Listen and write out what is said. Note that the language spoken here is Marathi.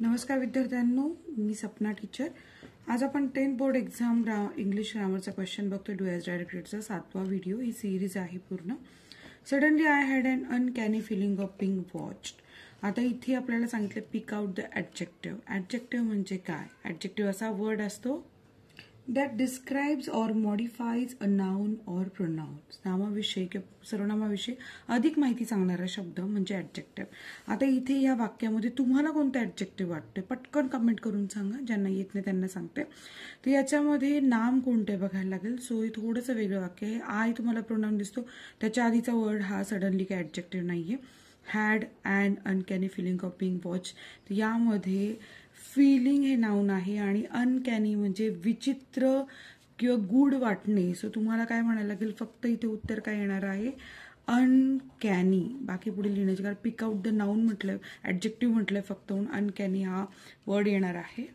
नमस्कार विद्यार्थ्यांनो, मी सपना टीचर। आज आपण 10th बोर्ड एक्झाम इंग्लिश ग्रामरचा क्वेश्चन बघतोय। डू ॲज डायरेक्टेडचा 7वा व्हिडिओ। ही सिरीज आहे पूर्ण। Suddenly I had an uncanny feeling of being watched. आता इथे आपल्याला सांगितलं pick out the adjective. Adjective म्हणजे काय? ॲडजेक्टिव्ह असा वर्ड असतो that describes or modifies a noun or pronouns. नामाविषयी किंवा सर्वनामाविषयी अधिक माहिती सांगणारा शब्द म्हणजे ॲडजेक्टिव्ह। आता इथे या वाक्यामध्ये तुम्हाला कोणतं ॲडजेक्टिव्ह वाटतंय पटकन कमेंट करून सांगा। ज्यांना येत नाही त्यांना सांगते। तर याच्यामध्ये नाम कोणते बघायला लागेल। सो हे थोडंसं वेगळं वाक्य आहे। आय तुम्हाला प्रोनाउन दिसतो, त्याच्या आधीचा वर्ड हा सडनली काय ॲडजेक्टिव्ह नाहीये। Had and uncanny feeling of being watch, तर यामध्ये फिलिंग हे नाउन आहे आणि अनकॅनी म्हणजे विचित्र किंवा गूढ वाटणे। सो तुम्हाला काय म्हणायला लागेल, फक्त इथे उत्तर काय येणार आहे अनकॅनी। बाकी पुढे लिहिण्याचे कारण पिक आउट द नाउन म्हटलं, ॲडजेक्टिव्ह म्हटलंय फक्त, म्हणून अनकॅनी हा वर्ड येणार आहे।